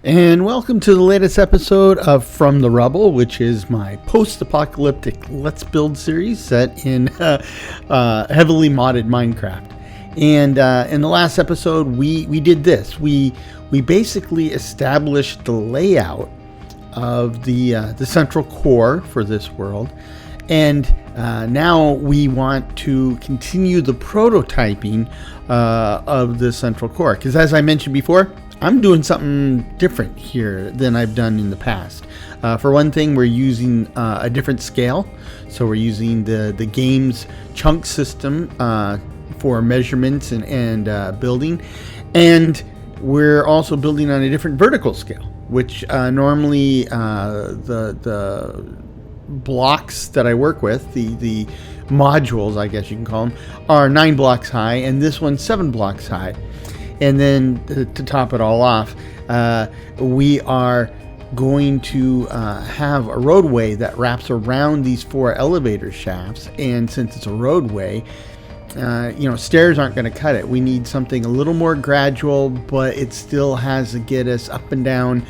And welcome to the latest episode of From the Rubble, which is my post-apocalyptic Let's Build series set in heavily modded Minecraft. And in the last episode, we did this. We basically established the layout of the central core for this world, and now we want to continue the prototyping of the central core. Because as I mentioned before, I'm doing something different here than I've done in the past. For one thing, we're using a different scale. So we're using the game's chunk system for measurements and building. And we're also building on a different vertical scale, which normally the blocks that I work with, the modules, I guess you can call them, are 9 blocks high, and this one's 7 blocks high. And then to top it all off, we are going to have a roadway that wraps around these 4 elevator shafts. And since it's a roadway, stairs aren't going to cut it. We need something a little more gradual, but it still has to get us up and down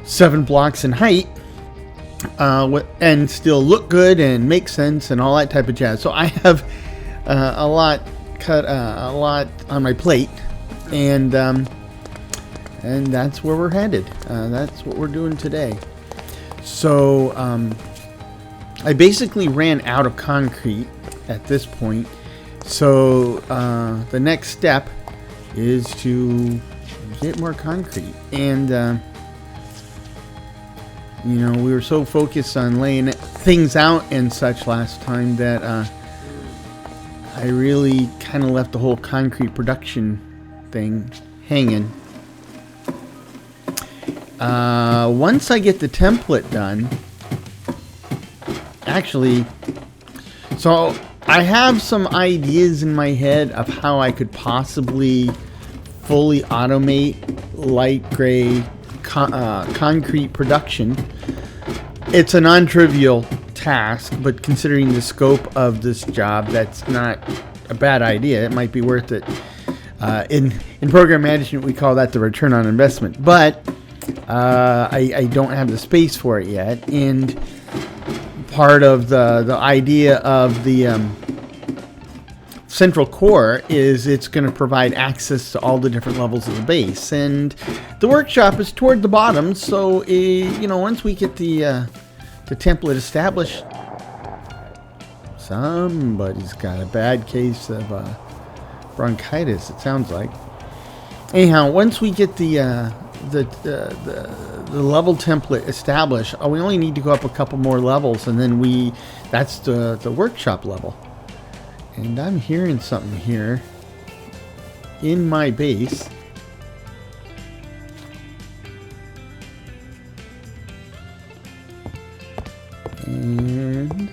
7 blocks in height, and still look good and make sense and all that type of jazz. So I have a lot on my plate. And that's where we're headed. That's what we're doing today. So I basically ran out of concrete at this point. So the next step is to get more concrete. And we were so focused on laying things out and such last time that I really kind of left the whole concrete production thing hanging. Once I get the template done, actually, so I have some ideas in my head of how I could possibly fully automate light gray concrete production. It's a non-trivial task, but considering the scope of this job, that's not a bad idea. It might be worth it. In program management, we call that the return on investment, but I don't have the space for it yet. And part of the idea of the central core is it's going to provide access to all the different levels of the base, and the workshop is toward the bottom. So once we get the template established, somebody's got a bad case of bronchitis, it sounds like. Anyhow, once we get the level template established, we only need to go up a couple more levels, and then that's the workshop level. And I'm hearing something here in my base. And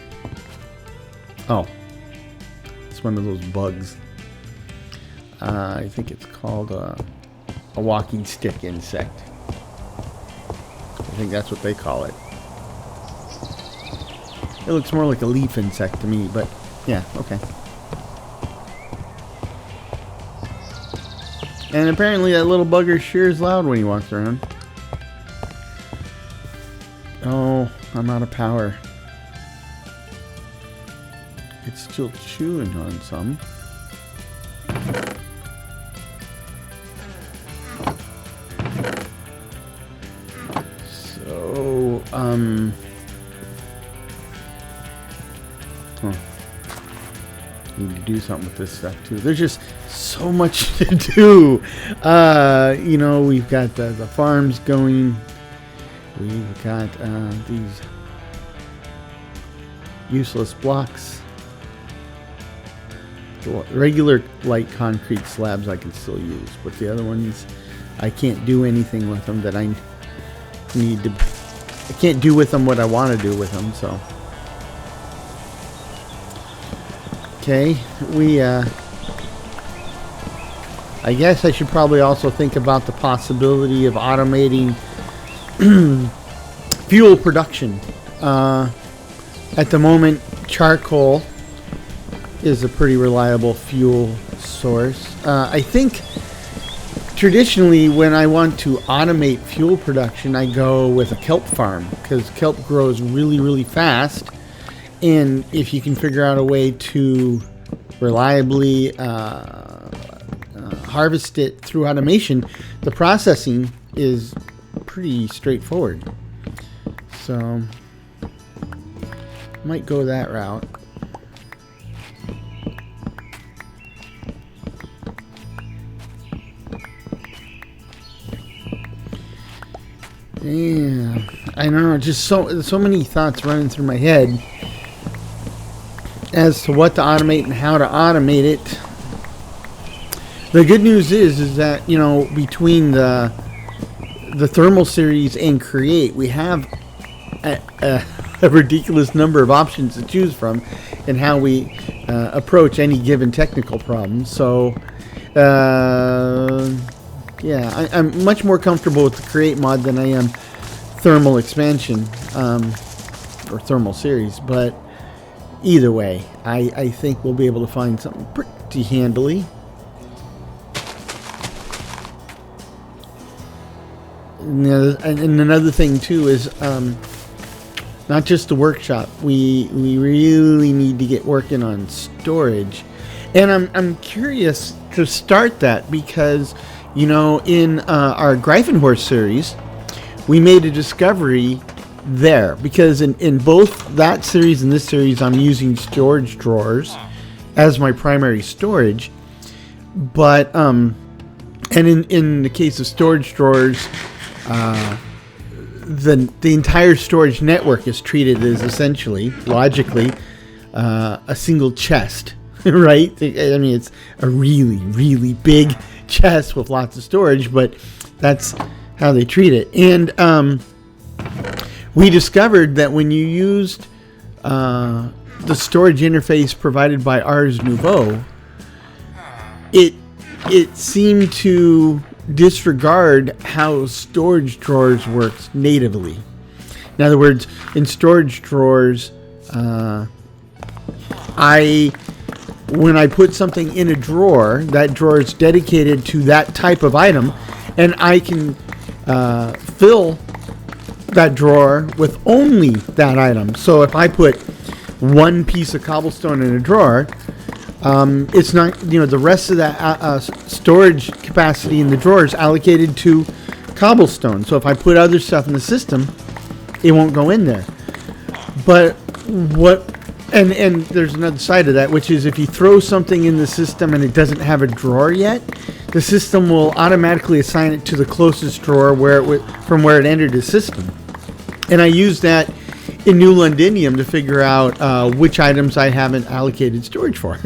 it's one of those bugs. I think it's called a walking stick insect. I think that's what they call it. It looks more like a leaf insect to me, but yeah, okay. And apparently that little bugger sure is loud when he walks around. Oh, I'm out of power. It's still chewing on some. Need to do something with this stuff too. There's just so much to do. We've got the farms going. We've got these useless blocks. The regular light concrete slabs I can still use, but the other ones I can't do anything with them that I need to. I can't do with them what I want to do with them, so. Okay, I guess I should probably also think about the possibility of automating fuel production. At the moment, charcoal is a pretty reliable fuel source. I think traditionally, when I want to automate fuel production, I go with a kelp farm because kelp grows really, really fast. And if you can figure out a way to reliably harvest it through automation, the processing is pretty straightforward. So, might go that route. Yeah, I don't know, just so many thoughts running through my head as to what to automate and how to automate it. The good news is that, you know, between the thermal series and create, we have a ridiculous number of options to choose from in how we approach any given technical problem. So yeah, I'm much more comfortable with the create mod than I am thermal expansion or thermal series. But either way, I think we'll be able to find something pretty handily. And another thing too is not just the workshop. We really need to get working on storage, and I'm curious to start that because, you know, in our Greifenhorst series, we made a discovery there because in both that series and this series, I'm using storage drawers as my primary storage. But and in the case of storage drawers, the entire storage network is treated as essentially, logically, a single chest, right? I mean, it's a really, really big chest with lots of storage, but that's how they treat it. And we discovered that when you used the storage interface provided by Ars Nouveau, it seemed to disregard how storage drawers works natively. In other words, in storage drawers, when I put something in a drawer, that drawer is dedicated to that type of item, and I can fill that drawer with only that item. So if I put one piece of cobblestone in a drawer, it's not, you know, the rest of that storage capacity in the drawer is allocated to cobblestone. So if I put other stuff in the system, it won't go in there. But what, and there's another side of that, which is if you throw something in the system and it doesn't have a drawer yet, the system will automatically assign it to the closest drawer from where it entered the system. And I use that in New Londinium to figure out which items I haven't allocated storage for.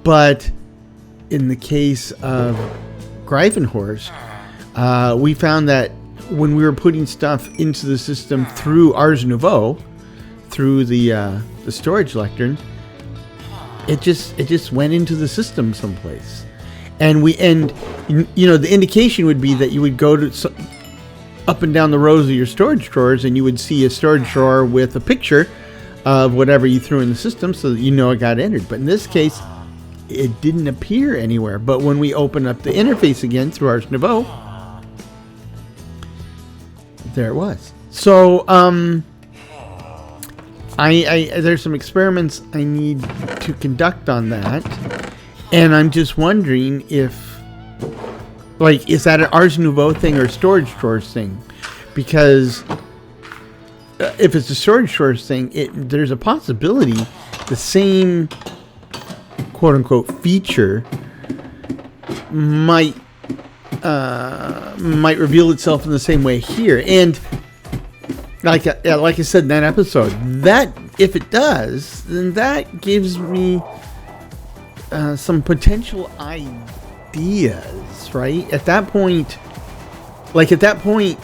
But in the case of Greifenhorst, we found that when we were putting stuff into the system through Ars Nouveau, through the storage lectern, it just went into the system someplace. And you know, the indication would be that you would go to up and down the rows of your storage drawers, and you would see a storage drawer with a picture of whatever you threw in the system, so that you know it got entered. But in this case, it didn't appear anywhere. But when we open up the interface again through Ars Nouveau, there it was. So there's some experiments I need to conduct on that, and I'm just wondering if, like, is that an Ars Nouveau thing or a storage drawers thing? Because if it's a storage drawers thing, there's a possibility the same quote-unquote feature might reveal itself in the same way here. And like I said in that episode, that if it does, then that gives me some potential ideas, right? At that point,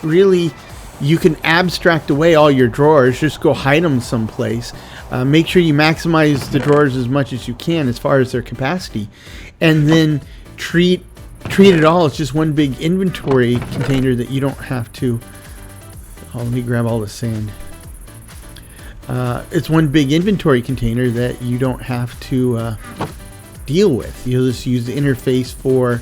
really, you can abstract away all your drawers, just go hide them someplace. Make sure you maximize the drawers as much as you can as far as their capacity, and then treat it all as just one big inventory container that you don't have to. Oh, let me grab all the sand. It's one big inventory container that you don't have to deal with. You'll just use the interface for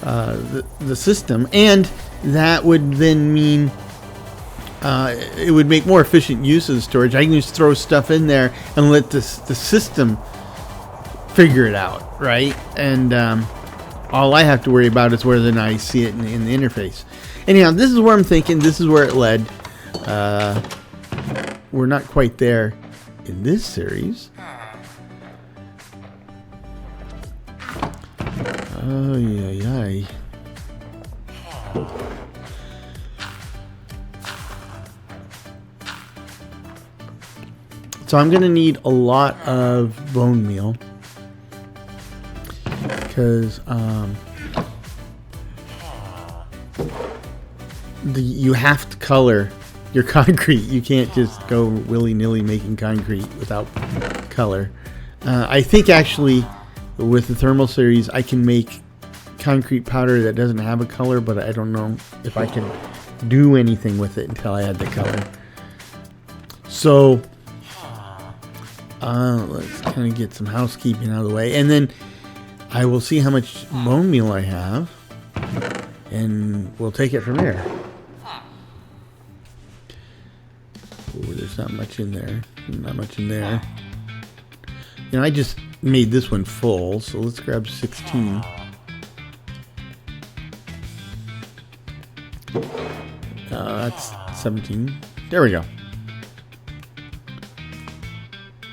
the system, and that would then mean it would make more efficient use of the storage. I can just throw stuff in there and let the system figure it out, right? And all I have to worry about is whether or not I see it in the interface. Anyhow, this is where I'm thinking. This is where it led. We're not quite there in this series. Oh, yeah. So I'm going to need a lot of bone meal. Because you have to color your concrete. You can't just go willy-nilly making concrete without color. I think actually with the thermal series I can make concrete powder that doesn't have a color, but I don't know if I can do anything with it until I add the color. So let's kind of get some housekeeping out of the way, and then I will see how much bone meal I have, and we'll take it from there. Oh, there's not much in there. Not much in there. You know, I just made this one full, so let's grab 16. That's 17. There we go.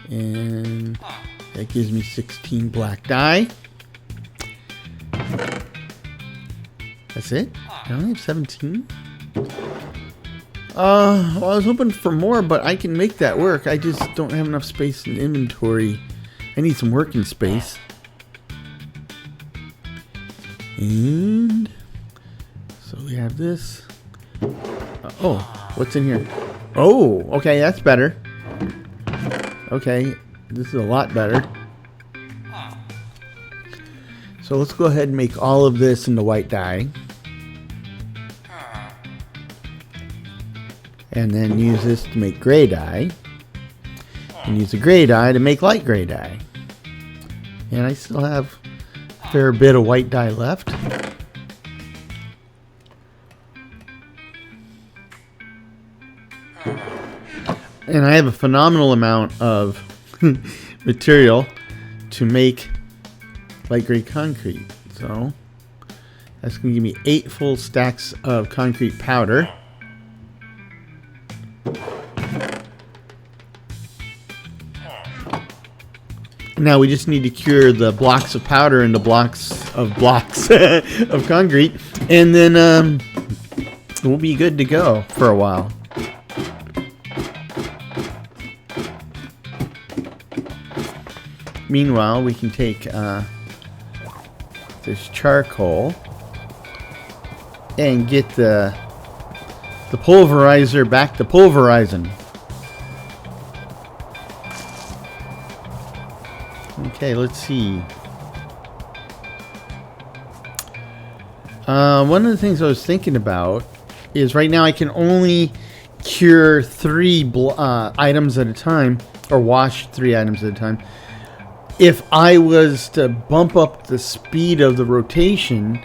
And that gives me 16 black dye. That's it? I only have 17? Well, I was hoping for more, but I can make that work. I just don't have enough space in inventory. I need some working space. And so we have this. Oh, what's in here? Oh, okay, that's better. Okay, this is a lot better. So let's go ahead and make all of this into white dye. And then use this to make gray dye. And use the gray dye to make light gray dye. And I still have a fair bit of white dye left. And I have a phenomenal amount of material to make light gray concrete. So that's going to give me 8 full stacks of concrete powder. Now we just need to cure the blocks of powder into blocks of concrete, and then we'll be good to go for a while. Meanwhile, we can take this charcoal and get the pulverizer back to pulverizing. Okay, let's see. One of the things I was thinking about is right now I can only cure 3 items at a time, or wash 3 items at a time. If I was to bump up the speed of the rotation,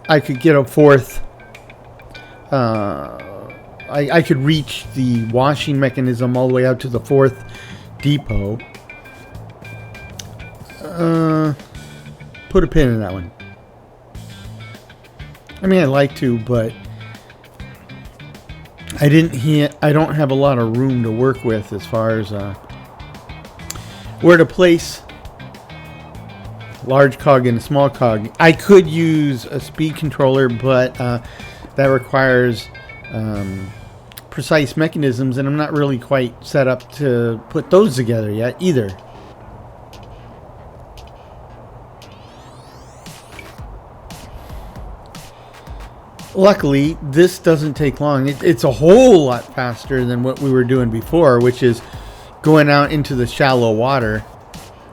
I could get a 4th. I could reach the washing mechanism all the way out to the 4th depot. Put a pin in that one. I mean, I'd like to, but I don't have a lot of room to work with as far as where to place large cog and a small cog. I could use a speed controller, but that requires precise mechanisms, and I'm not really quite set up to put those together yet either. Luckily, this doesn't take long. It's a whole lot faster than what we were doing before, which is going out into the shallow water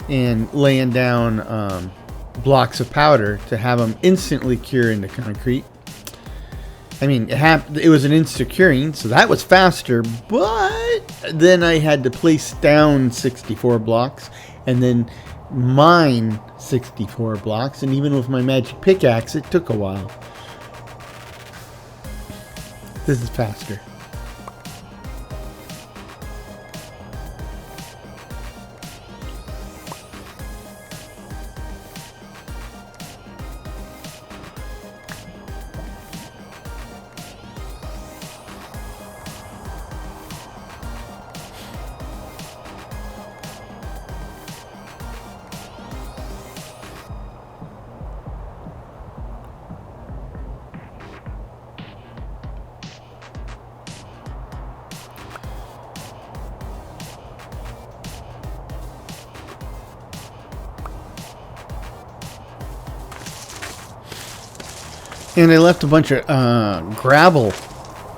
and laying down blocks of powder to have them instantly cure into concrete. I mean, it was an instant curing, so that was faster, but then I had to place down 64 blocks and then mine 64 blocks, and even with my magic pickaxe, it took a while. This is faster. And I left a bunch of gravel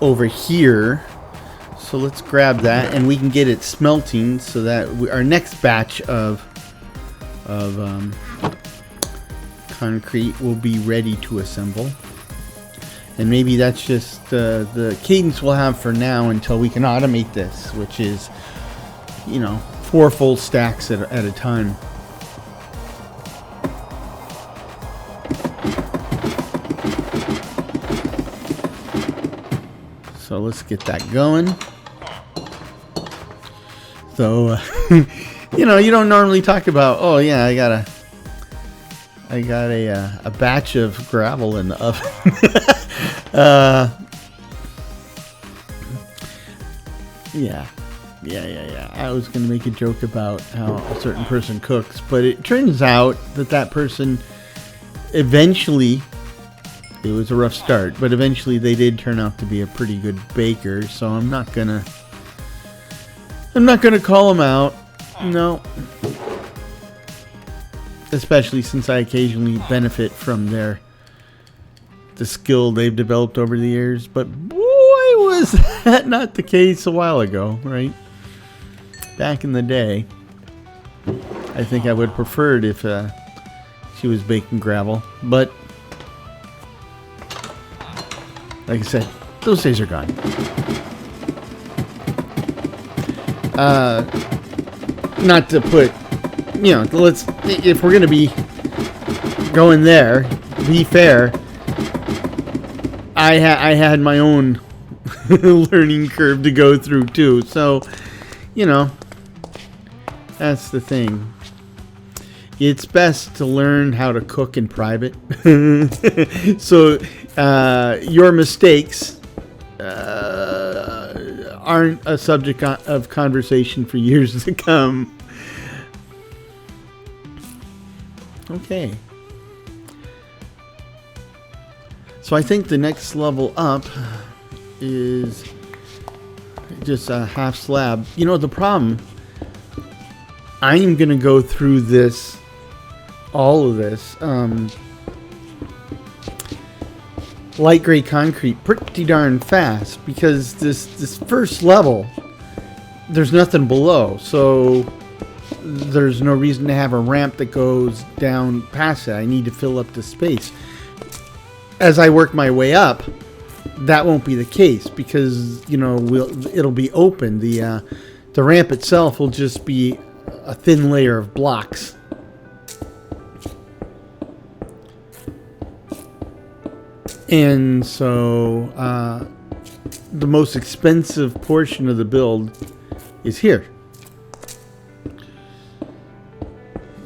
over here, so let's grab that, and we can get it smelting so that our next batch of concrete will be ready to assemble. And maybe that's just the cadence we'll have for now until we can automate this, which is, you know, 4 full stacks at a time. So let's get that going. So, you know, you don't normally talk about, oh yeah, I got a batch of gravel in the oven. Yeah. I was gonna make a joke about how a certain person cooks, but it turns out that person eventually, it was a rough start, but eventually they did turn out to be a pretty good baker. So I'm not gonna call them out. No. Especially since I occasionally benefit from the skill they've developed over the years. But boy, was that not the case a while ago, right? Back in the day, I think I would have preferred if she was baking gravel, but like I said, those days are gone. Not to put, you know, if we're going to be going there, be fair, I had my own learning curve to go through too. So, you know, that's the thing. It's best to learn how to cook in private. So your mistakes aren't a subject of conversation for years to come. Okay. So I think the next level up is just a half slab. You know, the problem, I'm going to go through this, all of this, light gray concrete pretty darn fast, because this first level, there's nothing below, so there's no reason to have a ramp that goes down past it. I need to fill up the space. As I work my way up, that won't be the case, because, you know, it'll be open. The ramp itself will just be a thin layer of blocks. And so the most expensive portion of the build is here.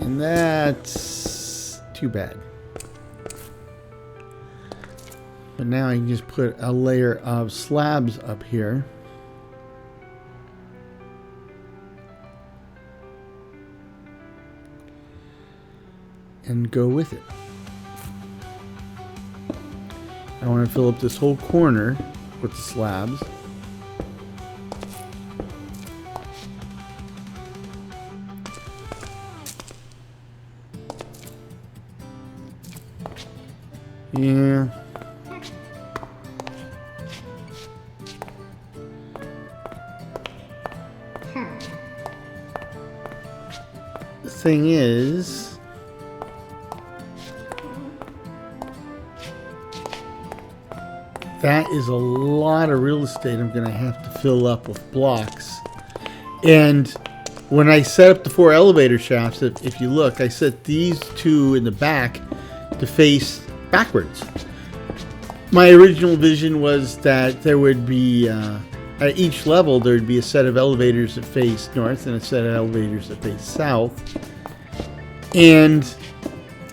And that's too bad. But now I can just put a layer of slabs up here. And go with it. I want to fill up this whole corner with the slabs. Yeah. The thing is, that is a lot of real estate I'm going to have to fill up with blocks. And when I set up the 4 elevator shafts, if you look, I set these 2 in the back to face backwards. My original vision was that there would be, at each level, there would be a set of elevators that face north and a set of elevators that face south. And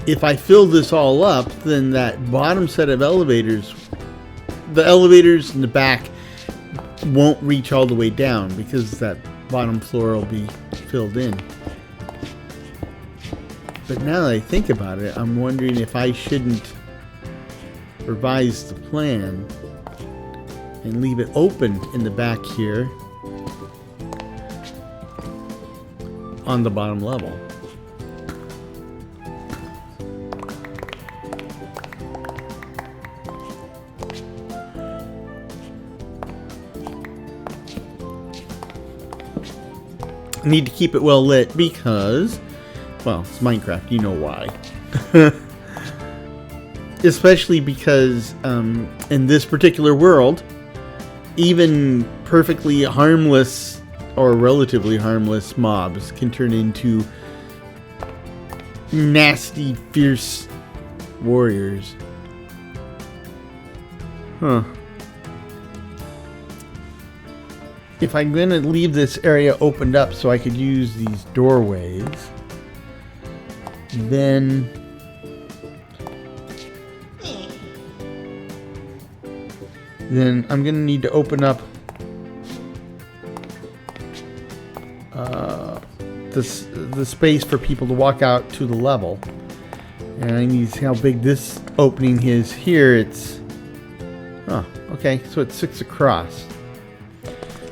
if I fill this all up, then that bottom set of elevators, the elevators in the back won't reach all the way down because that bottom floor will be filled in. But now that I think about it, I'm wondering if I shouldn't revise the plan and leave it open in the back here on the bottom level. I need to keep it well lit because, well, it's Minecraft, you know why. Especially because in this particular world, even perfectly harmless or relatively harmless mobs can turn into nasty, fierce warriors. Huh. If I'm going to leave this area opened up so I could use these doorways, then I'm going to need to open up the space for people to walk out to the level. And I need to see how big this opening is here. It's, oh, okay, so it's 6 across.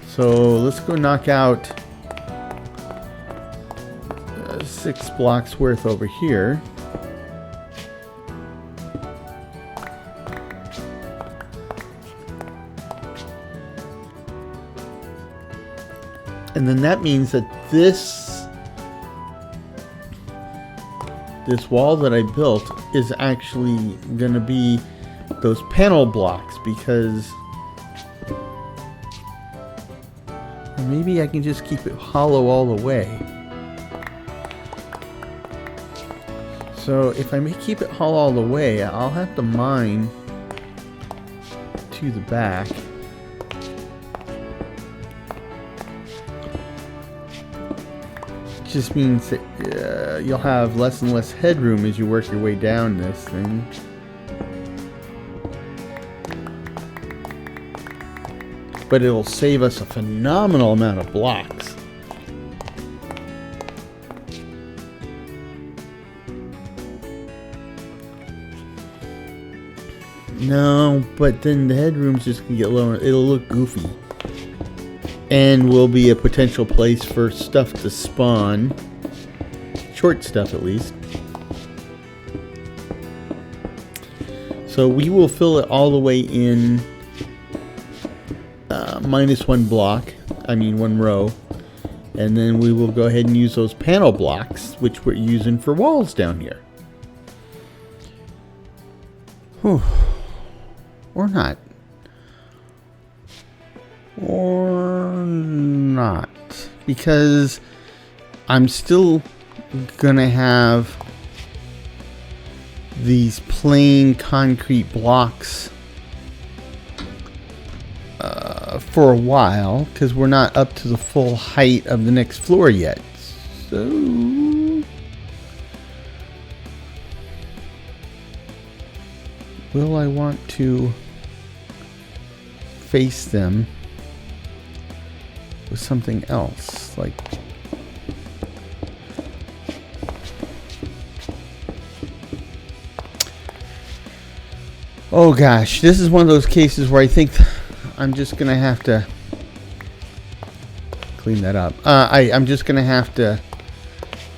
So let's go knock out 6 blocks worth over here. And then that means that this wall that I built is actually going to be those panel blocks, because maybe I can just keep it hollow all the way. So if I keep it hollow all the way, I'll have to mine to the back. Just means that you'll have less and less headroom as you work your way down this thing. But it'll save us a phenomenal amount of blocks. No, but then the headroom's just gonna get lower. It'll look goofy. And will be a potential place for stuff to spawn. Short stuff, at least. So we will fill it all the way in minus 1 block. I mean 1 row. And then we will go ahead and use those panel blocks, which we're using for walls down here. Whew. Or not. Or not, because I'm still gonna have these plain concrete blocks for a while, because we're not up to the full height of the next floor yet. So will I want to face them with something else, like oh gosh, this is one of those cases where I think I'm just gonna have to clean that up. I'm just gonna have to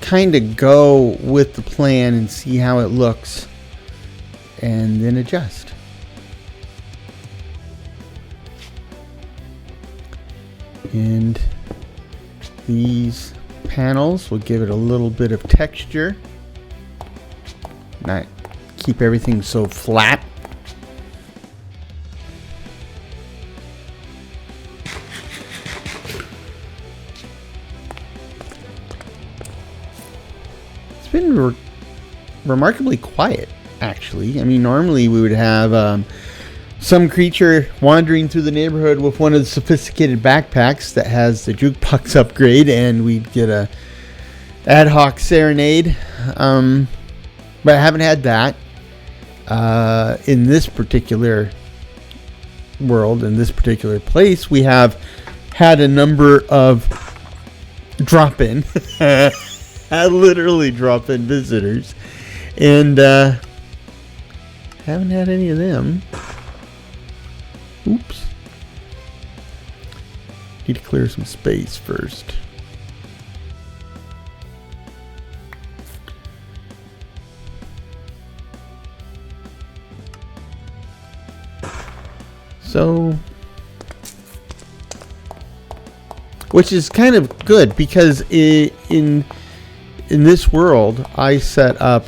kind of go with the plan and see how it looks and then adjust. And these panels will give it a little bit of texture, not keep everything so flat. been remarkably quiet, actually. I mean, normally we would have some creature wandering through the neighborhood with one of the sophisticated backpacks that has the jukebox upgrade, and we'd get a ad hoc serenade. But I haven't had that in this particular world, in this particular place. We have had a number of drop-in, literally drop-in visitors, and haven't had any of them. Oops. Need to clear some space first. So, which is kind of good because in this world, I set up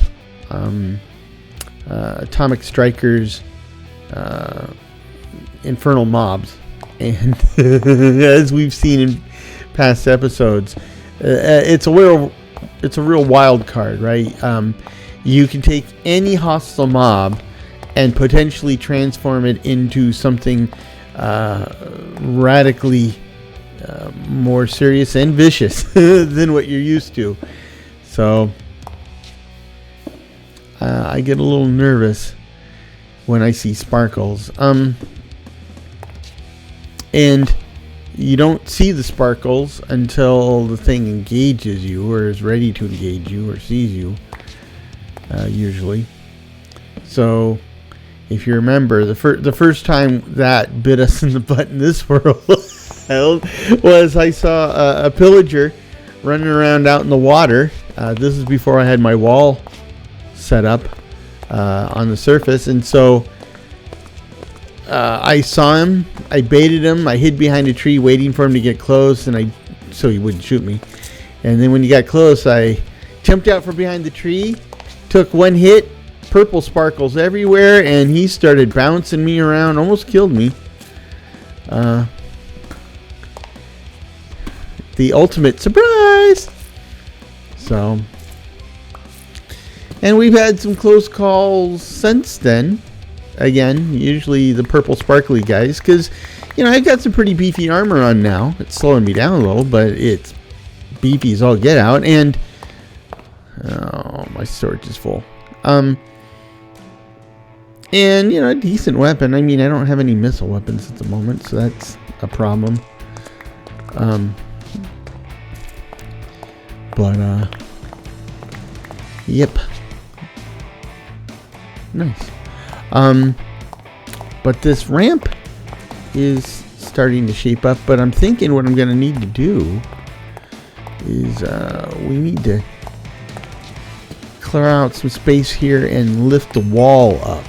Atomic Strikers, Infernal Mobs, and as we've seen in past episodes, it's a real wild card, right? You can take any hostile mob and potentially transform it into something radically more serious and vicious than what you're used to. So I get a little nervous when I see sparkles. And you don't see the sparkles until the thing engages you, or is ready to engage you, or sees you, usually. So if you remember, the first time that bit us in the butt in this world was I saw a pillager running around out in the water. This is before I had my wall set up on the surface, and so I saw him, I baited him, I hid behind a tree waiting for him to get close, and so he wouldn't shoot me. And then when he got close, I jumped out from behind the tree, took one hit, purple sparkles everywhere, and he started bouncing me around, almost killed me. The ultimate surprise! So, and we've had some close calls since then. Again, usually the purple sparkly guys, because, you know, I've got some pretty beefy armor on now. It's slowing me down a little, but it's beefy as all get out, and oh, my storage is full. And, you know, a decent weapon. I mean, I don't have any missile weapons at the moment, so that's a problem. Yep. Nice. But this ramp is starting to shape up, but I'm thinking what I'm going to need to do is we need to clear out some space here and lift the wall up.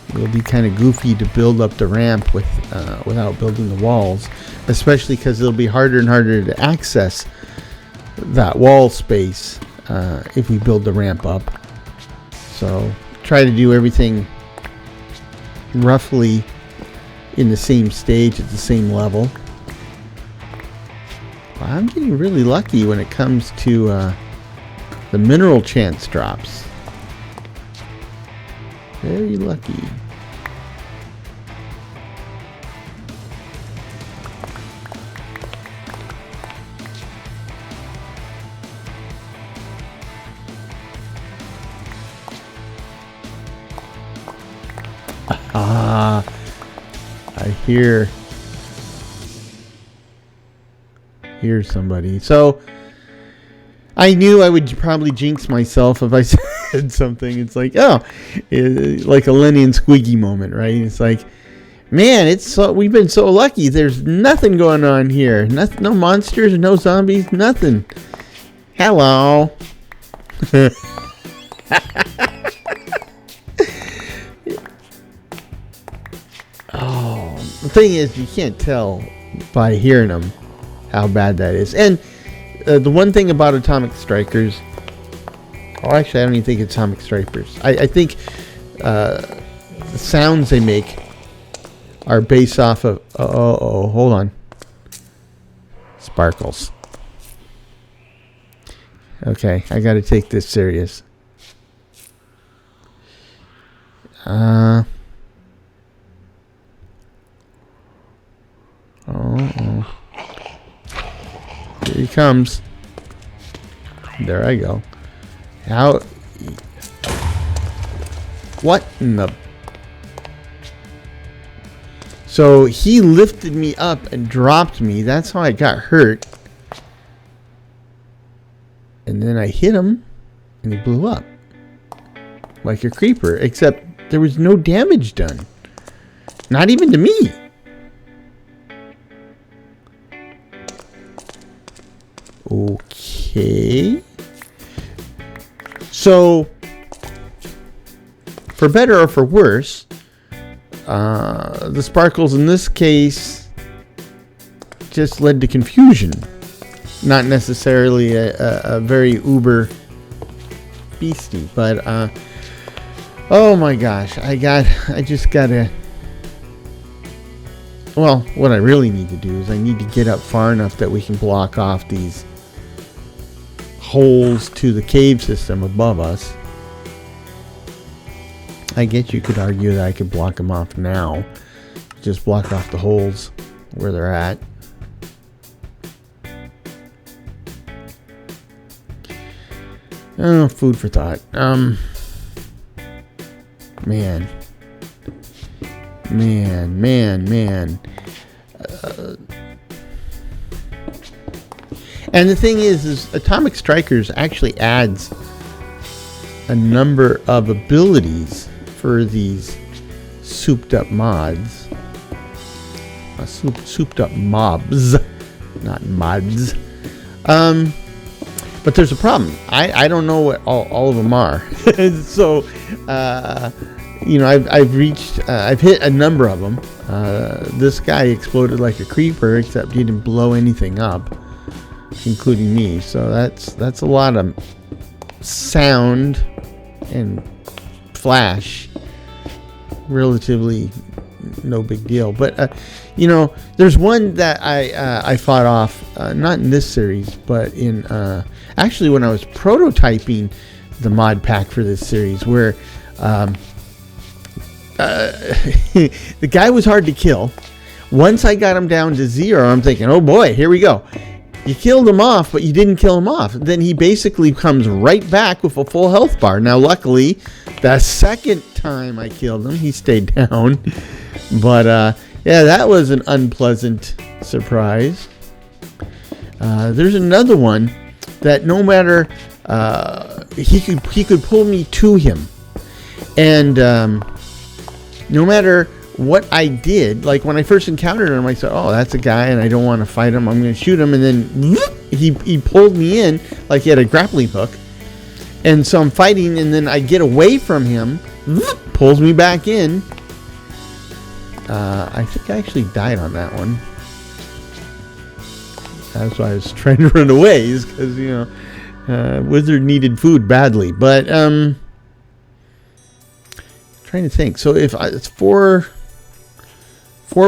It'll be kind of goofy to build up the ramp without building the walls, especially because it'll be harder and harder to access that wall space if we build the ramp up. So try to do everything roughly in the same stage at the same level. I'm getting really lucky when it comes to the mineral chance drops. Very lucky. I hear somebody. So I knew I would probably jinx myself if I said something. It's like, like a Lenny and Squiggy moment, right? It's like, man, we've been so lucky. There's nothing going on here. No monsters, no zombies, nothing. Hello. The thing is, you can't tell by hearing them how bad that is. And the one thing about Atomic Strikers, actually I don't even think it's Atomic Strikers. I think the sounds they make are based off of, hold on. Sparkles. Okay, I gotta take this serious. Oh. Here he comes. There I go. How? What in the? So he lifted me up and dropped me. That's how I got hurt. And then I hit him, and he blew up. Like a creeper, except there was no damage done. Not even to me. Okay. So, for better or for worse, the sparkles in this case just led to confusion. Not necessarily a very uber beastie, but oh my gosh, I just gotta. Well, what I really need to do is I need to get up far enough that we can block off these holes to the cave system above us. I guess you could argue that I could block them off now. Just block off the holes where they're at. Oh, food for thought. Man. And the thing is Atomic Strikers actually adds a number of abilities for these souped up mods. Souped up mobs, not mods. But there's a problem. I don't know what all of them are. So, I've hit a number of them. This guy exploded like a creeper, except he didn't blow anything up, including me. So that's a lot of sound and flash. Relatively no big deal. But there's one that I fought off, not in this series, but in actually when I was prototyping the mod pack for this series, where the guy was hard to kill. Once I got him down to 0, I'm thinking, oh boy, here we go. You killed him off, but you didn't kill him off. Then he basically comes right back with a full health bar. Now, luckily, the second time I killed him, he stayed down. But, yeah, that was an unpleasant surprise. There's another one that no matter, he could pull me to him. And no matter what I did, like when I first encountered him, I said, oh, that's a guy and I don't want to fight him. I'm going to shoot him. And then he pulled me in like he had a grappling hook. And so I'm fighting, and then I get away from him, pulls me back in. I think I actually died on that one. That's why I was trying to run away, is because, Wizard needed food badly. But, trying to think. So if it's 4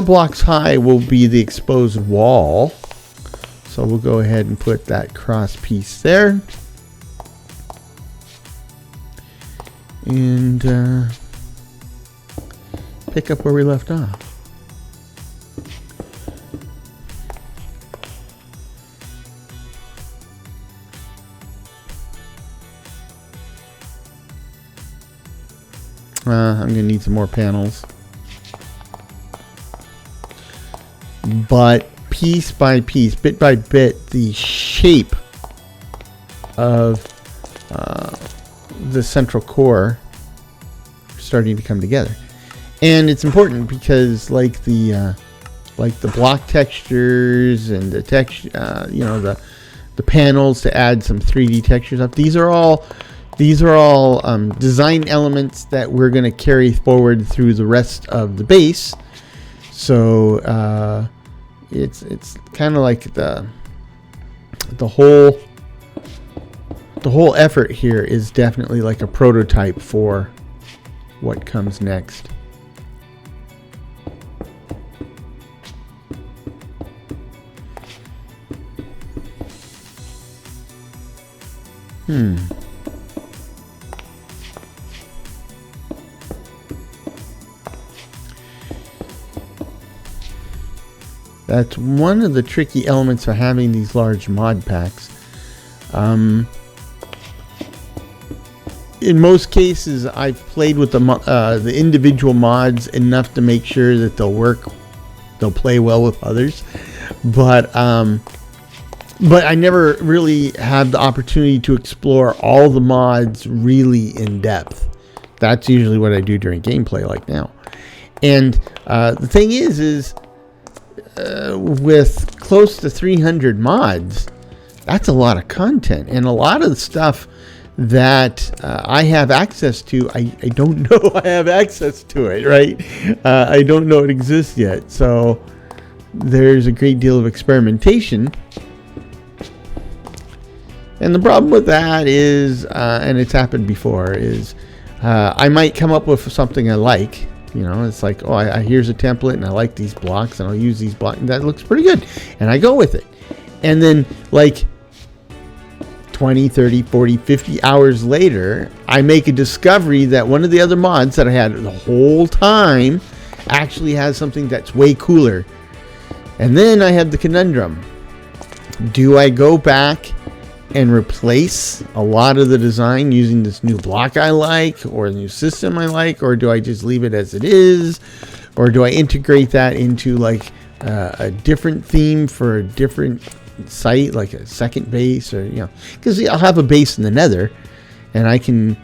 blocks high will be the exposed wall. So we'll go ahead and put that cross piece there. And pick up where we left off. I'm going to need some more panels. But piece by piece, bit by bit, the shape of the central core starting to come together. And it's important because like the block textures and the texture, the panels to add some 3D textures up. These are all design elements that we're going to carry forward through the rest of the base. So it's kind of like the whole effort here is definitely like a prototype for what comes next. That's one of the tricky elements of having these large mod packs. In most cases, I've played with the individual mods enough to make sure that they'll play well with others. But I never really had the opportunity to explore all the mods really in depth. That's usually what I do during gameplay like now. And the thing is with close to 300 mods, that's a lot of content. And a lot of the stuff that I have access to, I don't know I have access to it, right? I don't know it exists yet. So there's a great deal of experimentation. And the problem with that is, and it's happened before, is I might come up with something I like. You know, it's like, oh, here's a template and I like these blocks and I'll use these blocks. That looks pretty good. And I go with it. And then like 20, 30, 40, 50 hours later, I make a discovery that one of the other mods that I had the whole time actually has something that's way cooler. And then I have the conundrum. Do I go back and replace a lot of the design using this new block I like or the new system I like, or do I just leave it as it is, or do I integrate that into like a different theme for a different site, like a second base, or, you know, because I'll have a base in the Nether and I can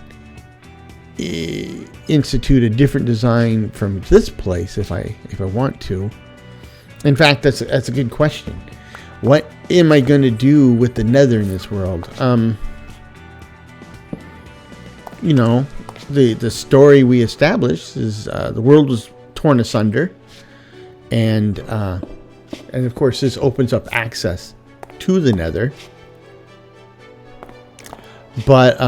institute a different design from this place if I want to. In fact, that's a good question. What am I going to do with the Nether in this world? You know, the story we established is the world was torn asunder, and of course this opens up access to the Nether. But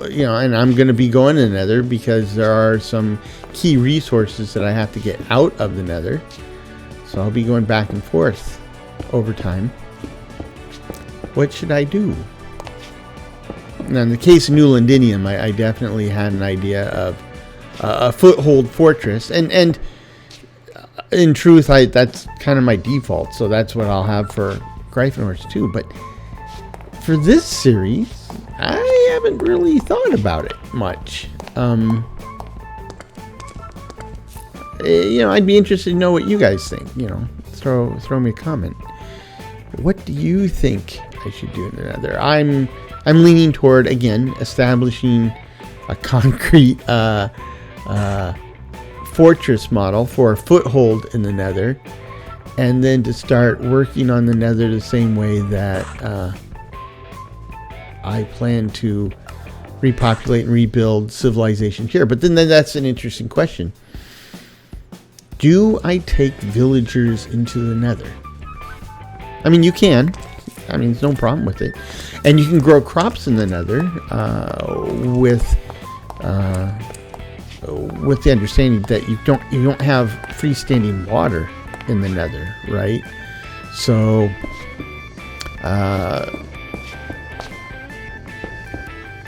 you know, and I'm going to be going to the Nether because there are some key resources that I have to get out of the Nether. So I'll be going back and forth over time. What should I do? Now, in the case of New Londinium, I definitely had an idea of a foothold fortress. And in truth, that's kind of my default. So that's what I'll have for Gryffindors too. But for this series, I haven't really thought about it much. You know, I'd be interested to know what you guys think. You know, throw me a comment. What do you think I should do in the Nether? I'm leaning toward, again, establishing a concrete fortress model for a foothold in the Nether, and then to start working on the Nether the same way that I plan to repopulate and rebuild civilization here. But then that's an interesting question. Do I take villagers into the Nether? I mean, you can. I mean, there's no problem with it. And you can grow crops in the Nether with the understanding that you don't have freestanding water in the Nether, right? So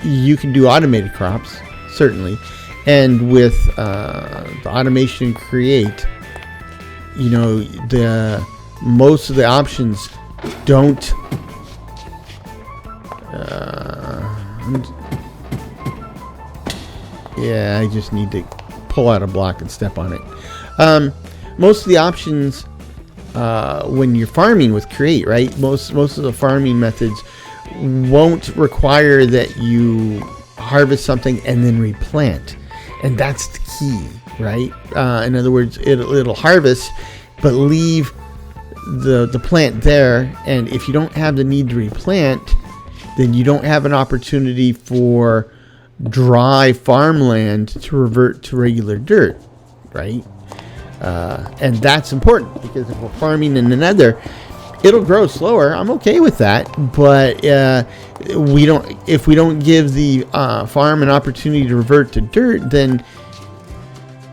you can do automated crops, certainly. And with the automation create, you know, most of the options don't. Yeah, I just need to pull out a block and step on it. Most of the options when you're farming with create, right? Most of the farming methods won't require that you harvest something and then replant. And that's the key, right? In other words, it'll harvest, but leave the plant there. And if you don't have the need to replant, then you don't have an opportunity for dry farmland to revert to regular dirt, right? And that's important, because if we're farming in the Nether, it'll grow slower. I'm okay with that, but if we don't give the farm an opportunity to revert to dirt, then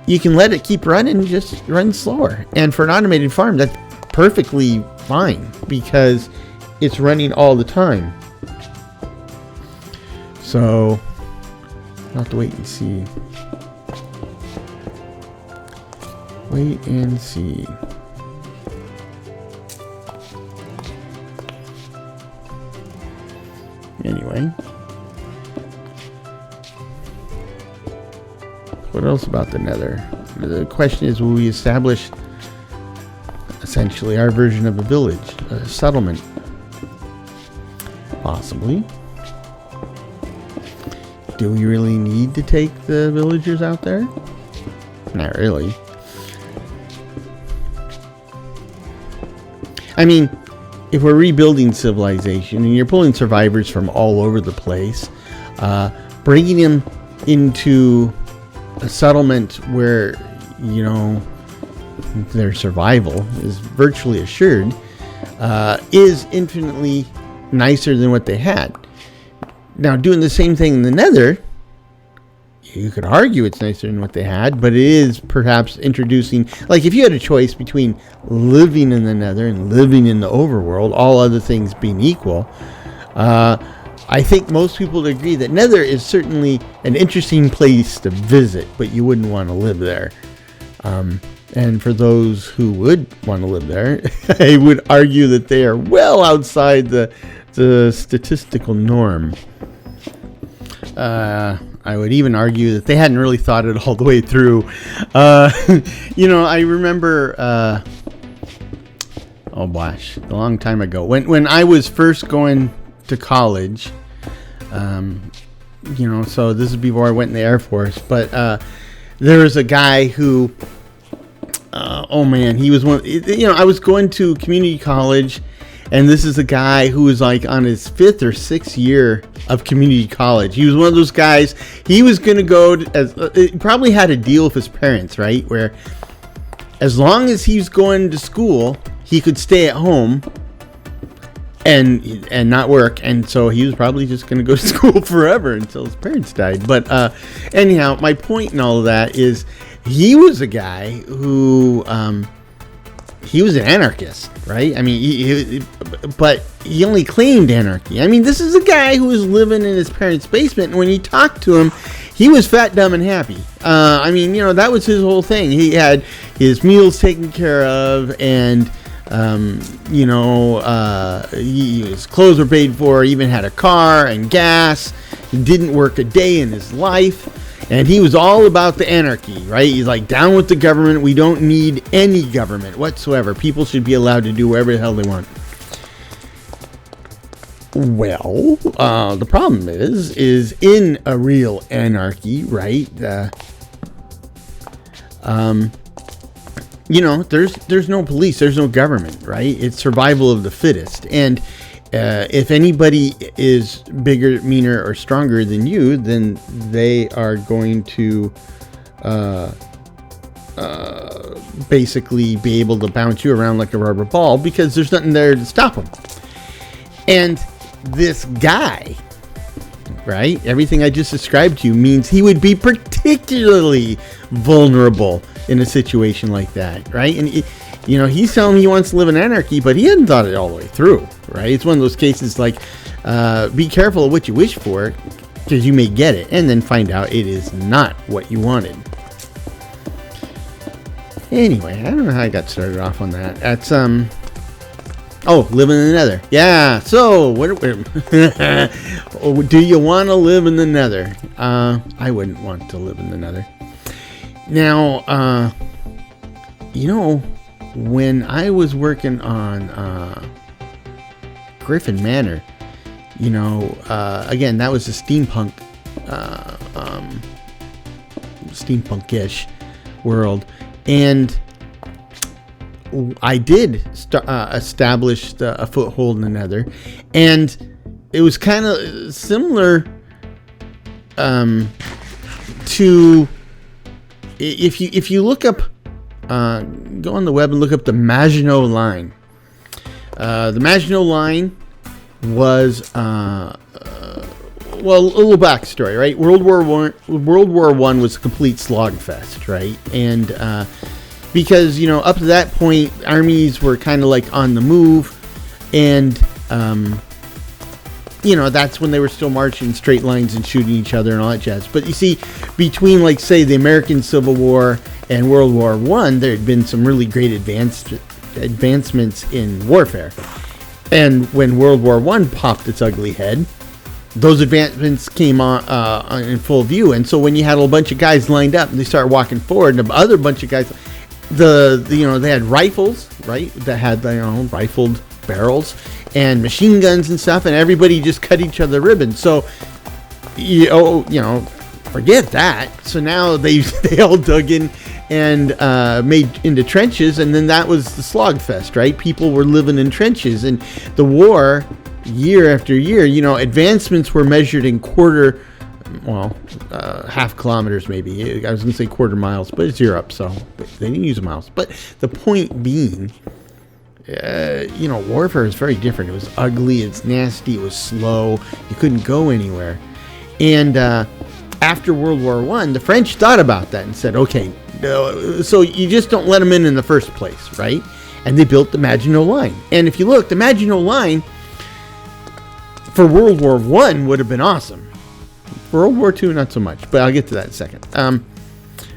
you can let it keep running, just run slower. And for an automated farm, that's perfectly fine because it's running all the time. So I'll have to wait and see. Wait and see. Anyway. What else about the Nether? The question is, will we establish essentially our version of a village, a settlement? Possibly. Do we really need to take the villagers out there? Not really. I mean, if we're rebuilding civilization and you're pulling survivors from all over the place, bringing them into a settlement where, you know, their survival is virtually assured, is infinitely nicer than what they had. Now, doing the same thing in the Nether, you could argue it's nicer than what they had, but it is perhaps introducing, like if you had a choice between living in the Nether and living in the overworld, all other things being equal, I think most people would agree that Nether is certainly an interesting place to visit, but you wouldn't want to live there. And for those who would want to live there, I would argue that they are well outside the statistical norm. I would even argue that they hadn't really thought it all the way through. You know, I remember, oh gosh, a long time ago, when I was first going to college, you know, so this is before I went in the Air Force, but there was a guy who, oh man, he was one, you know, I was going to community college, and this is a guy who was like on his 5th or 6th year of community college. He was one of those guys, he was going to go he probably had a deal with his parents, right? Where as long as he was going to school, he could stay at home and not work. And so he was probably just going to go to school forever until his parents died. But anyhow, my point in all of that is he was a guy who, he was an anarchist, right? I mean, but he only claimed anarchy. I mean, this is a guy who was living in his parents' basement, and when you talked to him, he was fat, dumb, and happy. I mean, you know, that was his whole thing. He had his meals taken care of, and you know, his clothes were paid for. He even had a car and gas. He didn't work a day in his life. And he was all about the anarchy, right? He's like, down with the government. We don't need any government whatsoever. People should be allowed to do whatever the hell they want. Well, the problem is in a real anarchy, right? You know, there's no police, there's no government, right? It's survival of the fittest. And if anybody is bigger, meaner, or stronger than you, then they are going to basically be able to bounce you around like a rubber ball because there's nothing there to stop them. And this guy, right, everything I just described to you means he would be particularly vulnerable in a situation like that, right? And you know, he's telling me he wants to live in anarchy, but he hadn't thought it all the way through, right? It's one of those cases like, be careful of what you wish for, because you may get it, and then find out it is not what you wanted. Anyway, I don't know how I got started off on that. That's, oh, living in the Nether. Yeah, so, what do you want to live in the Nether? I wouldn't want to live in the Nether. Now, you know, when I was working on Griffin Manor, you know, again, that was a steampunk-ish world, and I did establish a foothold in the Nether, and it was kind of similar to if you look up. Go on the web and look up the Maginot Line. The Maginot Line was, well, a little backstory, right? World War I was a complete slogfest, right? And because, you know, up to that point, armies were kind of like on the move, and that's when they were still marching in straight lines and shooting each other and all that jazz. But you see, between, like, say, the American Civil War and World War I, there had been some really great advancements in warfare. And when World War I popped its ugly head, those advancements came on in full view. And so when you had a bunch of guys lined up and they started walking forward, and the other bunch of guys, they had rifles, right, that had, rifled barrels and machine guns and stuff, and everybody just cut each other ribbons. So, forget that. So now they all dug in and made into trenches, and then that was the slog fest, right? People were living in trenches, and the war, year after year, advancements were measured in half kilometers maybe. I was going to say quarter miles, but it's Europe, so they didn't use miles. But the point being, warfare is very different. It was ugly, it's nasty, it was slow, you couldn't go anywhere. And after World War I, the French thought about that and said, okay, so you just don't let them in the first place, right? And they built the Maginot Line. And if you look, the Maginot Line for World War I would have been awesome. For World War II, not so much, but I'll get to that in a second.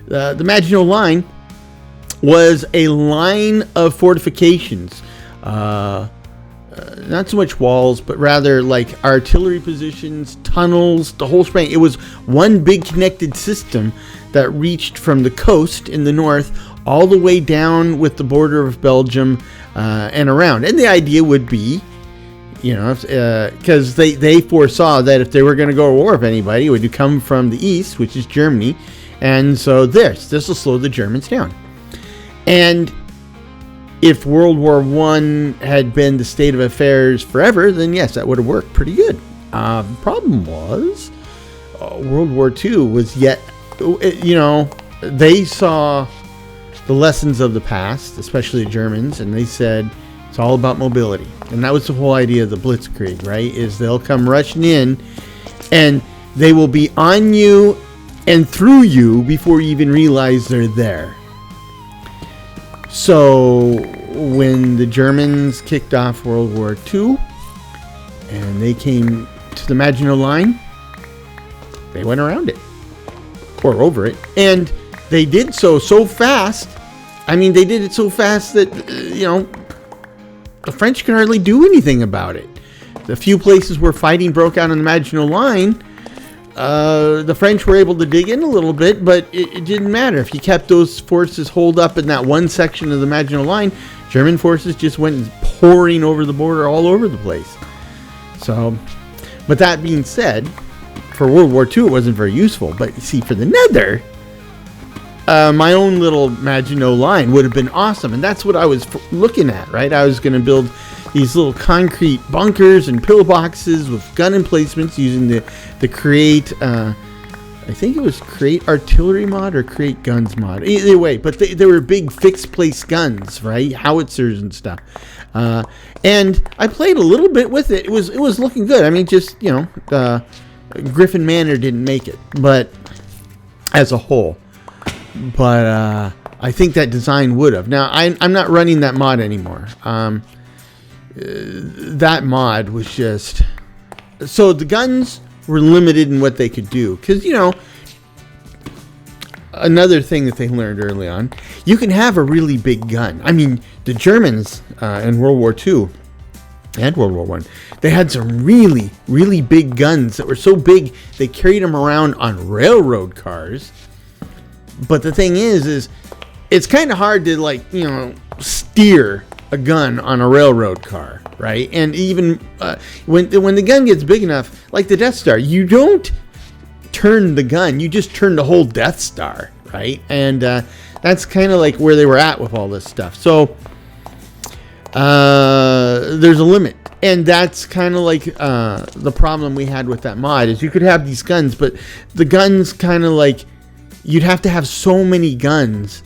The Maginot Line was a line of fortifications, not so much walls, but rather like artillery positions, tunnels, the whole shebang. It was one big connected system that reached from the coast in the north all the way down with the border of Belgium and around. And the idea would be, because they foresaw that if they were going to go to war with anybody, it would come from the east, which is Germany. And so this will slow the Germans down. And if World War I had been the state of affairs forever, then yes, that would have worked pretty good. The problem was World War II was yet, they saw the lessons of the past, especially the Germans, and they said it's all about mobility. And that was the whole idea of the blitzkrieg, right? Is they'll come rushing in and they will be on you and through you before you even realize they're there. So when the Germans kicked off World War II and they came to the Maginot Line, they went around it or over it, and they did so fast. I mean, they did it so fast that the French could hardly do anything about it. The few places where fighting broke out on the Maginot Line, the French were able to dig in a little bit, but it didn't matter. If you kept those forces holed up in that one section of the Maginot Line, German forces just went pouring over the border all over the place. So, but that being said, for World War II, it wasn't very useful. But you see, for the Nether, my own little Maginot Line would have been awesome. And that's what I was looking at, right? I was going to build these little concrete bunkers and pillboxes with gun emplacements using the create, I think it was create artillery mod or create guns mod. Either way, but they were big fixed place guns, right? Howitzers and stuff. And I played a little bit with it. It was looking good. I mean, just, Griffin Manor didn't make it, but as a whole. But I think that design would have. Now, I'm not running that mod anymore. That mod was just... So the guns were limited in what they could do. Because, another thing that they learned early on, you can have a really big gun. I mean, the Germans in World War II and World War I, they had some really, really big guns that were so big they carried them around on railroad cars. But the thing is it's kind of hard to steer a gun on a railroad car, right? And even when the gun gets big enough, like the Death Star, you don't turn the gun, you just turn the whole Death Star, right? And that's kind of like where they were at with all this stuff. So there's a limit. And that's kind of like the problem we had with that mod is you could have these guns, but the guns kind of you'd have to have so many guns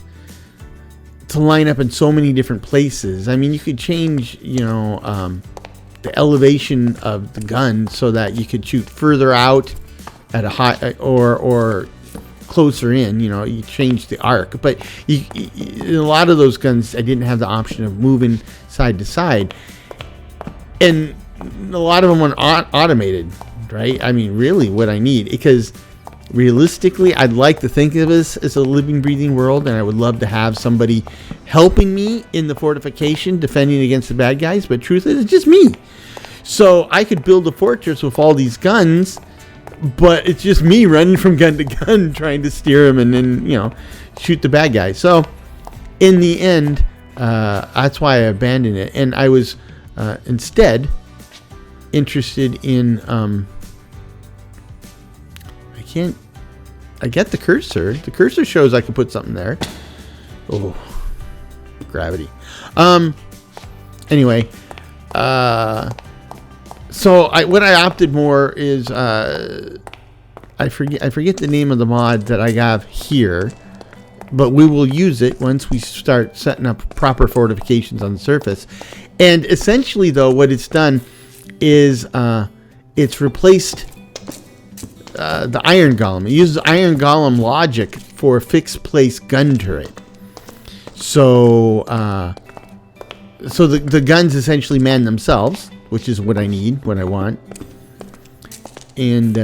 to line up in so many different places. I mean, you could change, the elevation of the gun so that you could shoot further out at a high or closer in. You change the arc, but a lot of those guns, I didn't have the option of moving side to side. And a lot of them are automated, right? I mean, really what I need, because realistically, I'd like to think of this as a living, breathing world, and I would love to have somebody helping me in the fortification, defending against the bad guys, but truth is, it's just me. So I could build a fortress with all these guns, but it's just me running from gun to gun, trying to steer them and then, you know, shoot the bad guys. So in the end, that's why I abandoned it. And I was instead interested in, I get the cursor. The cursor shows I can put something there. Oh, gravity. Anyway, so what I opted more is I forget the name of the mod that I have here, but we will use it once we start setting up proper fortifications on the surface. And essentially, though, what it's done is it's replaced the iron golem. It uses iron golem logic for a fixed place gun turret. So the guns essentially man themselves, which is what I need, what I want. And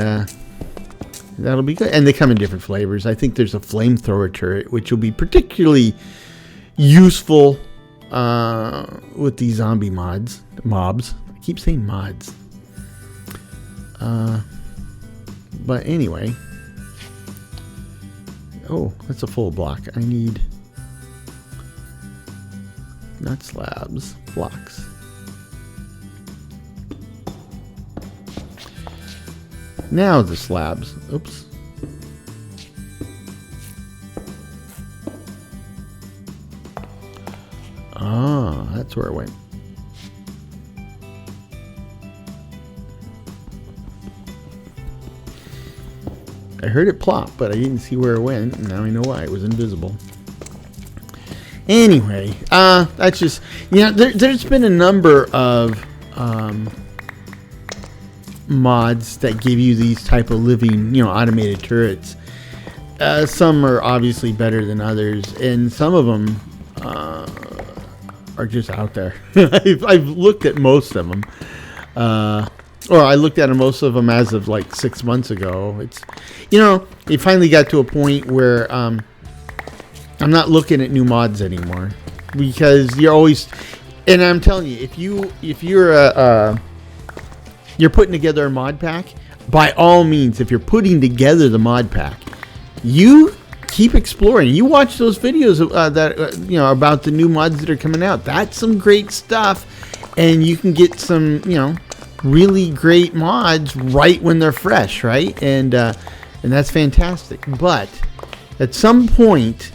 that'll be good. And they come in different flavors. I think there's a flamethrower turret, which will be particularly useful with these zombie mobs. I keep saying mods. But anyway. Oh, that's a full block. I need not slabs, blocks. Now the slabs. Oops. Ah, that's where it went. I heard it plop, but I didn't see where it went. And now I know why. It was invisible. Anyway, that's just, you know, there's been a number of mods that give you these type of living, you know, automated turrets. Some are obviously better than others, and some of them are just out there. I've looked at most of them. Or I looked at most of them as of like 6 months ago. It's, you know, it finally got to a point where I'm not looking at new mods anymore, because you're always, and I'm telling you, if you're you're putting together a mod pack, by all means, if you're putting together the mod pack, you keep exploring. You watch those videos that you know, about the new mods that are coming out. That's some great stuff, and you can get some, you know, really great mods right when they're fresh, right? And that's fantastic. But at some point,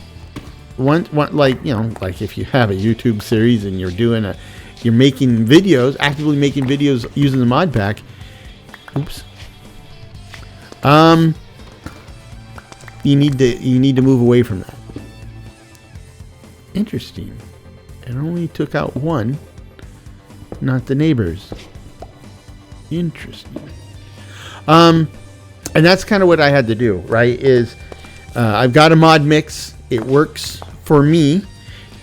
one like, you know, like if you have a YouTube series and you're making videos, actively making videos using the mod pack. Oops. You need to move away from that. Interesting. It only took out one, not the neighbors. Interesting. And that's kind of what I had to do, right? Is I've got a mod mix. It works for me.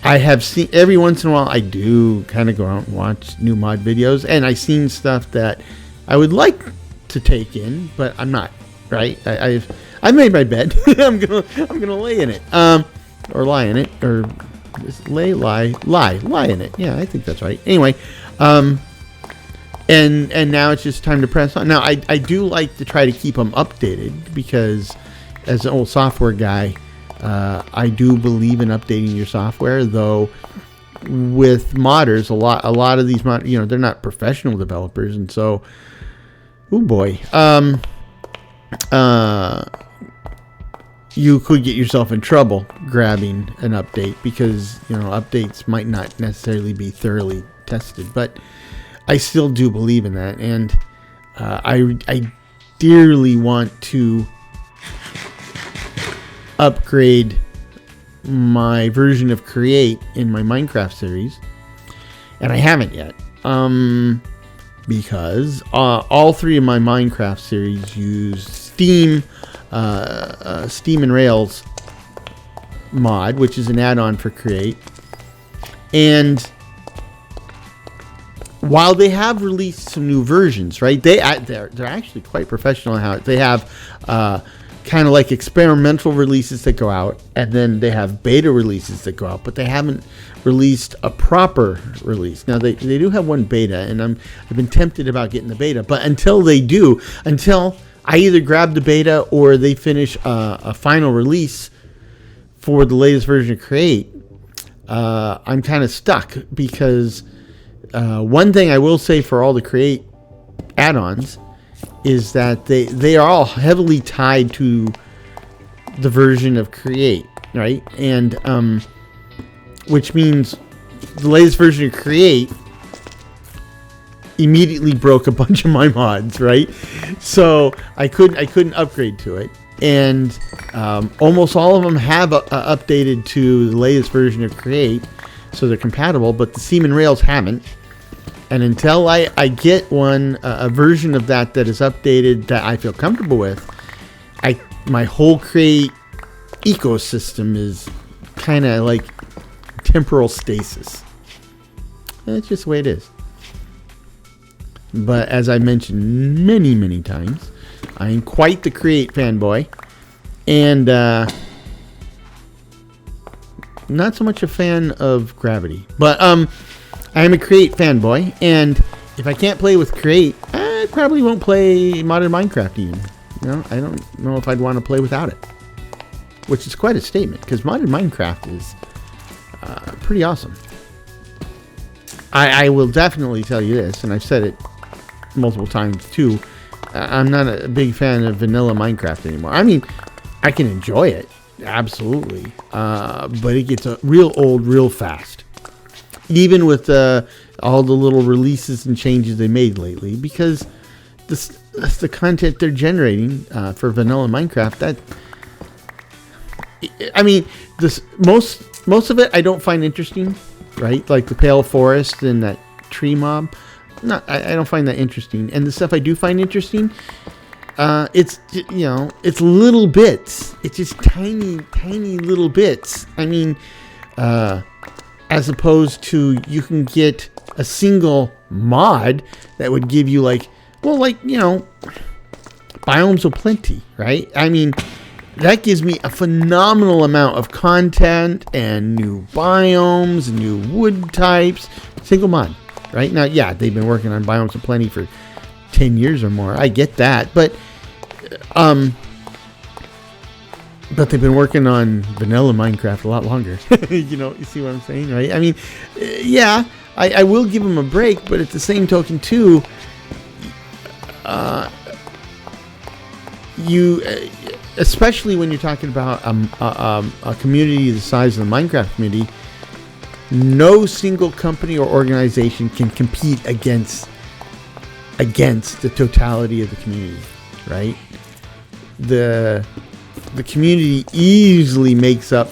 I have seen, every once in a while, I do kind of go out and watch new mod videos, and I've seen stuff that I would like to take in, but I'm not, right? I've made my bed. I'm gonna lay in it, or lie in it, or just lie in it. Yeah, I think that's right. Anyway, and now it's just time to press on. Now I do like to try to keep them updated, because as an old software guy, I do believe in updating your software, though with modders, a lot of these you know, they're not professional developers, and so, oh boy, you could get yourself in trouble grabbing an update, because, you know, updates might not necessarily be thoroughly tested. But I still do believe in that, and I dearly want to upgrade my version of Create in my Minecraft series, and I haven't yet, because all three of my Minecraft series use Steam and Rails mod, which is an add-on for Create, and while they have released some new versions, right? They're actually quite professional in how they have kind of like experimental releases that go out, and then they have beta releases that go out, but they haven't released a proper release. Now they do have one beta, and I've been tempted about getting the beta, but until I either grab the beta or they finish a final release for the latest version of Create, I'm kind of stuck, because one thing I will say for all the Create add-ons is that they are all heavily tied to the version of Create, right? And which means the latest version of Create immediately broke a bunch of my mods, right? So I couldn't upgrade to it, and almost all of them have updated to the latest version of Create, so they're compatible, but the Seam and Rails haven't. And until I get a version of that is updated that I feel comfortable with, my whole Create ecosystem is kind of like temporal stasis. That's just the way it is. But as I mentioned many, many times, I am quite the Create fanboy, and not so much a fan of Gravity. But I am a Create fanboy, and if I can't play with Create, I probably won't play modern Minecraft even. I don't know if I'd want to play without it, which is quite a statement, because modern Minecraft is pretty awesome. I will definitely tell you this, and I've said it multiple times too. I'm not a big fan of vanilla Minecraft anymore. I mean, I can enjoy it, absolutely, but it gets real old real fast. Even with all the little releases and changes they made lately, because that's the content they're generating for vanilla Minecraft. Most of it I don't find interesting, right? Like the Pale Forest and that tree mob. I don't find that interesting. And the stuff I do find interesting, it's little bits. It's just tiny little bits. I mean, as opposed to you can get a single mod that would give you biomes of plenty, right? I mean, that gives me a phenomenal amount of content and new biomes and new wood types. Single mod, right? Now, yeah, they've been working on biomes of plenty for 10 years or more. I get that, but they've been working on vanilla Minecraft a lot longer. You see what I'm saying, right? I mean, yeah, I will give them a break, but at the same token, too, especially when you're talking about a community the size of the Minecraft community, no single company or organization can compete against the totality of the community, right? The community easily makes up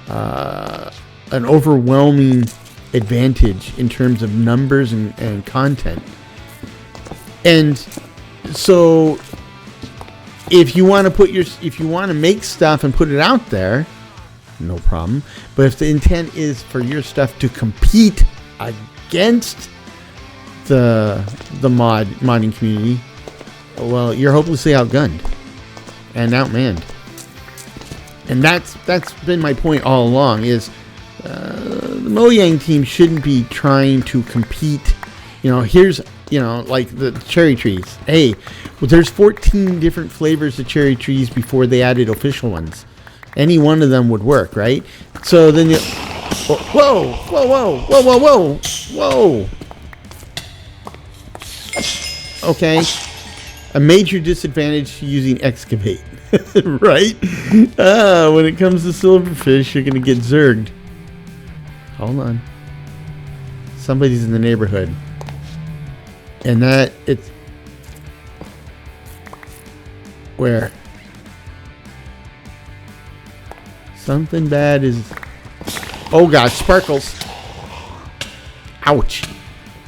an overwhelming advantage in terms of numbers and content. And so if you want to make stuff and put it out there, no problem. But if the intent is for your stuff to compete against the modding community, well, you're hopelessly outgunned and outmanned. And that's been my point all along, is the Mojang team shouldn't be trying to compete. Here's like the cherry trees. Hey, well, there's 14 different flavors of cherry trees before they added official ones. Any one of them would work, right? So then you... Whoa! Okay. A major disadvantage to using excavate, right? When it comes to silverfish, you're going to get Zerg'ed. Hold on. Somebody's in the neighborhood. And it's... Where? Something bad is... Oh god, sparkles. Ouch.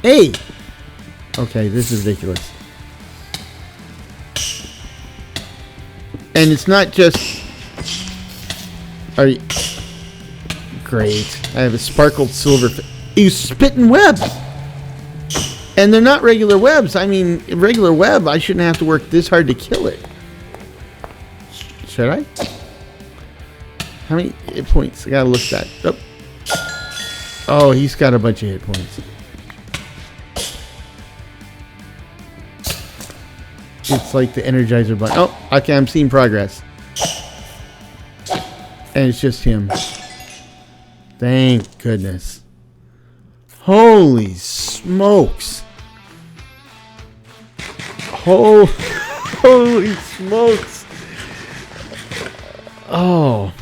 Hey! Okay, this is ridiculous. And it's not just... Are you... Great. I have a sparkled silver... You spitting web! And they're not regular webs. I mean, regular web, I shouldn't have to work this hard to kill it. Should I? How many hit points? I gotta look that up. Oh, he's got a bunch of hit points. It's like the Energizer button. Oh, okay, I'm seeing progress. And it's just him. Thank goodness. Holy smokes. Holy smokes. Oh.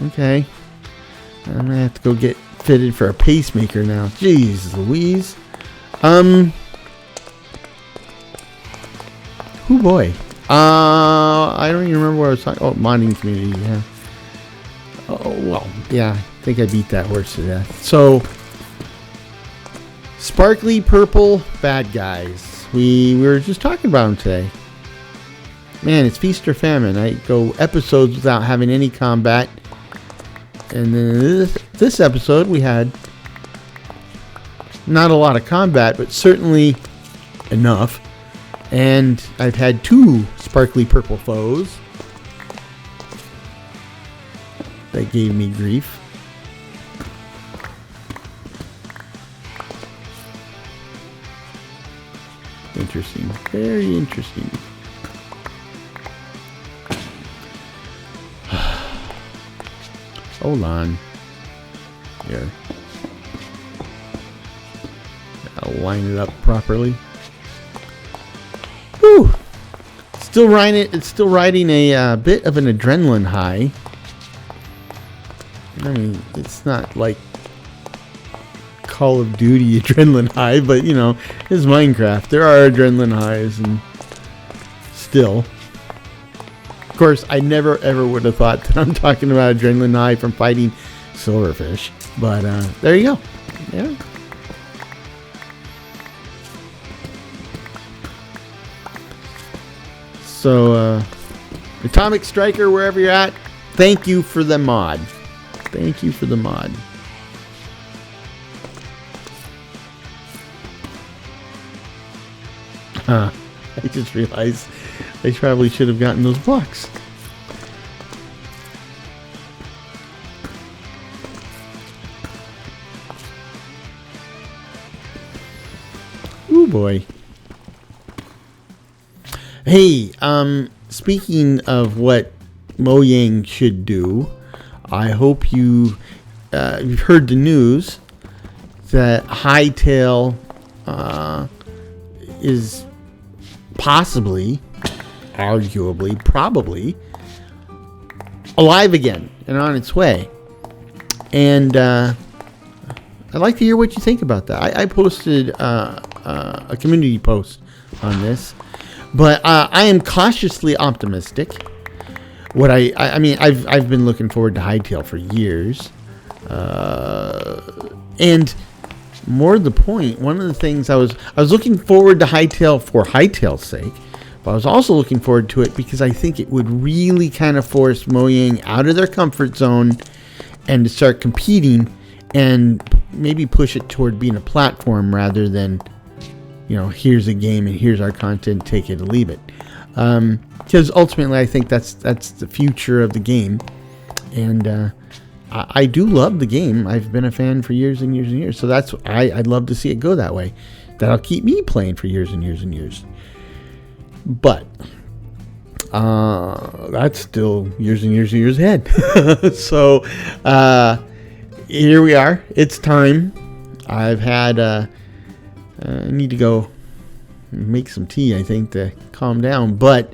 Okay. I'm gonna have to go get fitted for a pacemaker now. Jeez Louise. Oh boy. I don't even remember what I was talking. Oh, modding community, yeah. Oh well, yeah, I think I beat that horse to death. So sparkly purple bad guys. We were just talking about them today. Man, it's feast or famine. I go episodes without having any combat. And then this episode we had not a lot of combat, but certainly enough. And I've had 2 sparkly purple foes that gave me grief. Interesting. Very interesting. Hold on. Here. I'll line it up properly. Whew. It's still riding a bit of an adrenaline high. I mean, it's not like Call of Duty adrenaline high, but you know, it's Minecraft. There are adrenaline highs, and still. Of course, I never ever would have thought that I'm talking about adrenaline high from fighting silverfish, but there you go. Yeah. So, Atomic Striker, wherever you're at, thank you for the mod. Thank you for the mod. I just realized I probably should have gotten those blocks. Ooh boy. Hey, speaking of what Mojang should do, I hope you've heard the news that Hightail is possibly, arguably, probably alive again and on its way. And I'd like to hear what you think about that. I posted a community post on this, but I am cautiously optimistic. What I mean, I've been looking forward to Hightail for years, and more to the point, one of the things I was looking forward to Hightail for Hightail's sake, but I was also looking forward to it because I think it would really kind of force Mojang out of their comfort zone and to start competing and maybe push it toward being a platform rather than, you know, here's a game and here's our content, take it or leave it. Because ultimately I think that's the future of the game, and I do love the game. I've been a fan for years and years and years, so I'd love to see it go that way. That'll keep me playing for years and years and years. But that's still years and years and years ahead. So here we are. It's time. I've had I need to go make some tea, I think, to calm down, but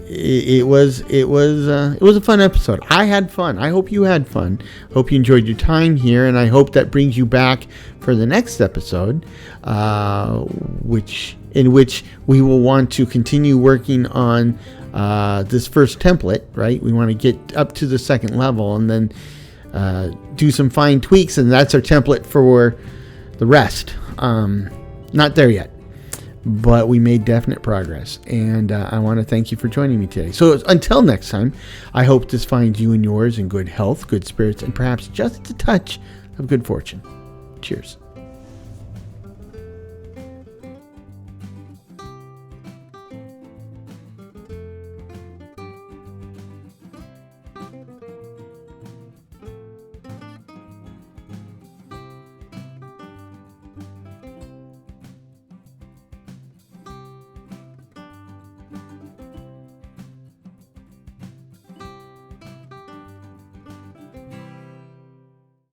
it was a fun episode. I had fun. I hope you had fun. Hope you enjoyed your time here, and I hope that brings you back for the next episode, in which we will want to continue working on this first template. Right, we want to get up to the second level and then do some fine tweaks, and that's our template for the rest. Not there yet, but we made definite progress, and I want to thank you for joining me today. So until next time, I hope this finds you and yours in good health, good spirits, and perhaps just a touch of good fortune. Cheers.